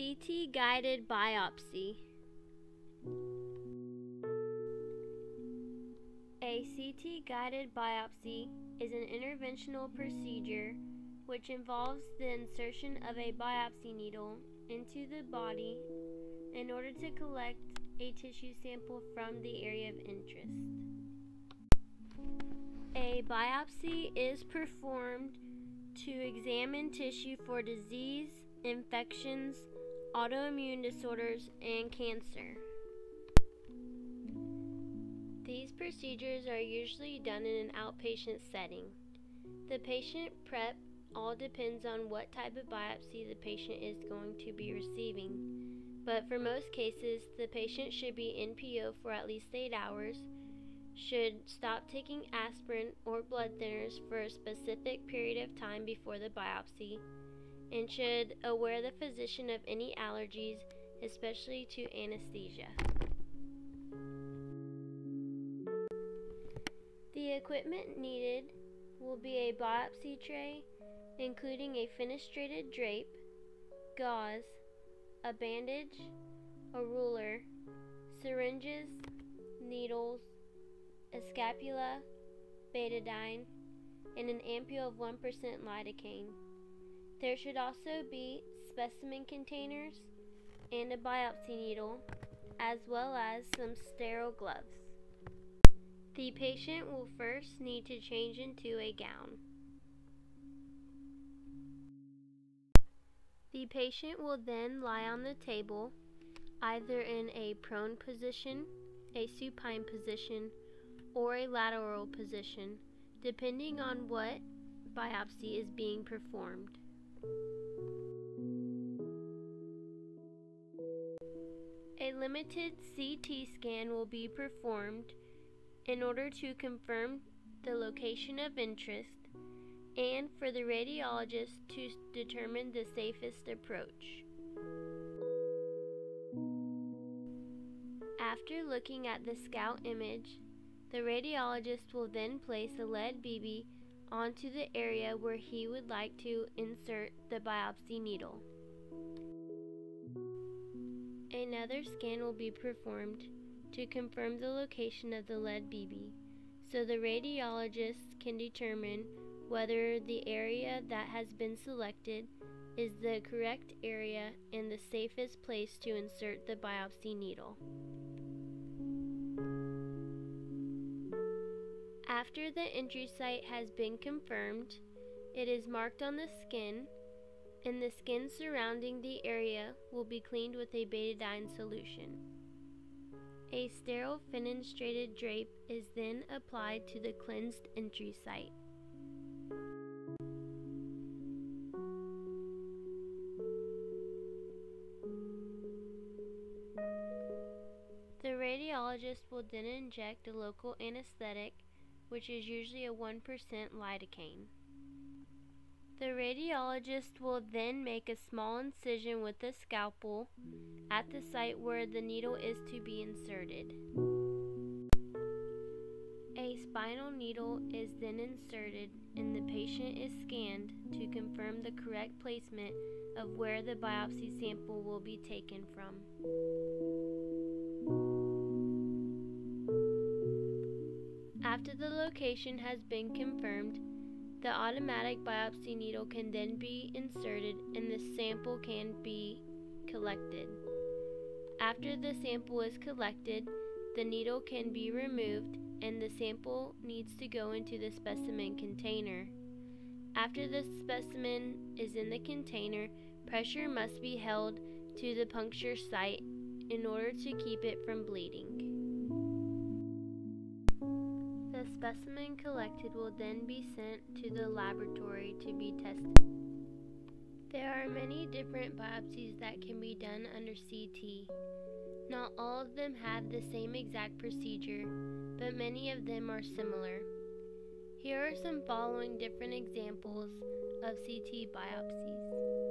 CT-guided biopsy. A CT-guided biopsy is an interventional procedure which involves the insertion of a biopsy needle into the body in order to collect a tissue sample from the area of interest. A biopsy is performed to examine tissue for disease, infections, autoimmune disorders, and cancer. These procedures are usually done in an outpatient setting. The patient prep all depends on what type of biopsy the patient is going to be receiving, but for most cases, the patient should be NPO for at least 8 hours, should stop taking aspirin or blood thinners for a specific period of time before the biopsy, and should aware the physician of any allergies, especially to anesthesia. The equipment needed will be a biopsy tray, including a fenestrated drape, gauze, a bandage, a ruler, syringes, needles, a scapula, betadine, and an ampule of 1% lidocaine. There should also be specimen containers and a biopsy needle, as well as some sterile gloves. The patient will first need to change into a gown. The patient will then lie on the table, either in a prone position, a supine position, or a lateral position, depending on what biopsy is being performed. A limited CT scan will be performed in order to confirm the location of interest and for the radiologist to determine the safest approach. After looking at the scout image, the radiologist will then place a lead BB onto the area where he would like to insert the biopsy needle. Another scan will be performed to confirm the location of the lead BB, so the radiologist can determine whether the area that has been selected is the correct area and the safest place to insert the biopsy needle. After the entry site has been confirmed, it is marked on the skin, and the skin surrounding the area will be cleaned with a betadine solution. A sterile fenestrated drape is then applied to the cleansed entry site. The radiologist will then inject a local anesthetic, which is usually a 1% lidocaine. The radiologist will then make a small incision with a scalpel at the site where the needle is to be inserted. A spinal needle is then inserted and the patient is scanned to confirm the correct placement of where the biopsy sample will be taken from. After the location has been confirmed, the automatic biopsy needle can then be inserted and the sample can be collected. After the sample is collected, the needle can be removed and the sample needs to go into the specimen container. After the specimen is in the container, pressure must be held to the puncture site in order to keep it from bleeding. The specimen collected will then be sent to the laboratory to be tested. There are many different biopsies that can be done under CT. Not all of them have the same exact procedure, but many of them are similar. Here are some following different examples of CT biopsies.